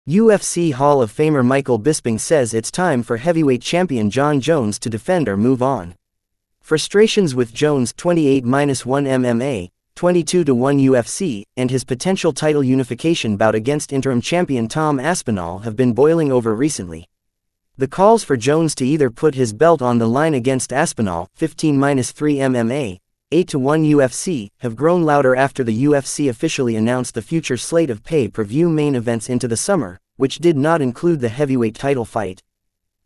UFC Hall of Famer Michael Bisping says it's time for heavyweight champion Jon Jones to defend or move on. Frustrations with Jones' 28-1 MMA, 22-1 UFC, and his potential title unification bout against interim champion Tom Aspinall have been boiling over recently. The calls for Jones to either put his belt on the line against Aspinall, 15-3 MMA, 8-1 UFC, have grown louder after the UFC officially announced the future slate of pay-per-view main events into the summer, which did not include the heavyweight title fight.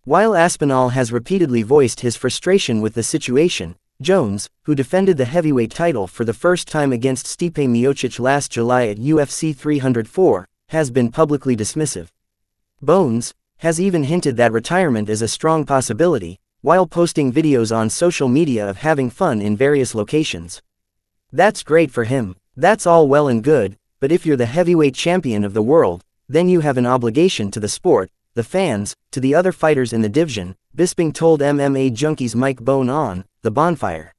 While Aspinall has repeatedly voiced his frustration with the situation, Jones, who defended the heavyweight title for the first time against Stipe Miocic last July at UFC 304, has been publicly dismissive. Bohn has even hinted that retirement is a strong possibility, while posting videos on social media of having fun in various locations. That's great for him, that's all well and good, but if you're the heavyweight champion of the world, then you have an obligation to the sport, the fans, to the other fighters in the divsion, Bisping told MMA Junkie's Bohn on the Bohnfire.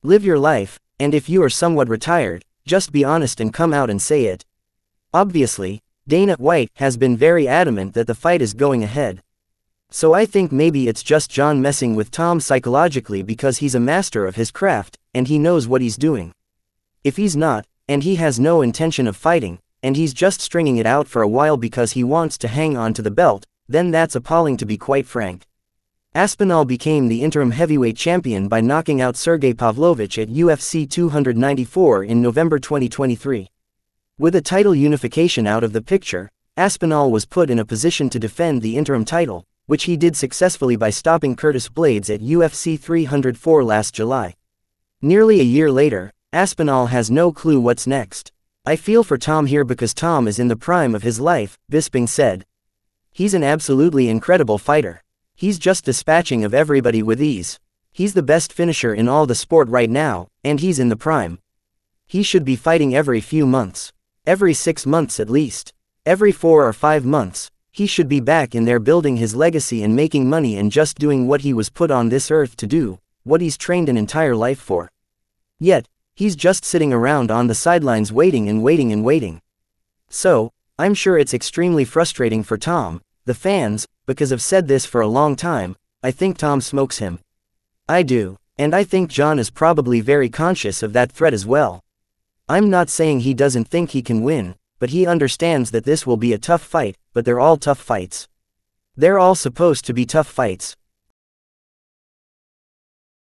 Live your life, and if you are somewhat retired, just be honest and come out and say it. Obviously, Dana White has been very adamant that the fight is going ahead. So I think maybe it's just Jon messing with Tom psychologically because he's a master of his craft, and he knows what he's doing. If he's not, and he has no intention of fighting, and he's just stringing it out for a while because he wants to hang on to the belt, then that's appalling to be quite frank. Aspinall became the interim heavyweight champion by knocking out Sergey Pavlovich at UFC 294 in November 2023. With a title unification out of the picture, Aspinall was put in a position to defend the interim title, which he did successfully by stopping Curtis Blaydes at UFC 304 last July. Nearly a year later, Aspinall has no clue what's next. I feel for Tom here because Tom is in the prime of his life, Bisping said. He's an absolutely incredible fighter. He's just dispatching of everybody with ease. He's the best finisher in all the sport right now, and he's in the prime. He should be fighting every few months. Every 6 months at least. Every 4 or 5 months. He should be back in there building his legacy and making money and just doing what he was put on this earth to do, what he's trained an entire life for. Yet, he's just sitting around on the sidelines waiting and waiting and waiting. So, I'm sure it's extremely frustrating for Tom, the fans, because I've said this for a long time, I think Tom smokes him. I do, and I think Jon is probably very conscious of that threat as well. I'm not saying he doesn't think he can win, but he understands that this will be a tough fight, but they're all tough fights. They're all supposed to be tough fights.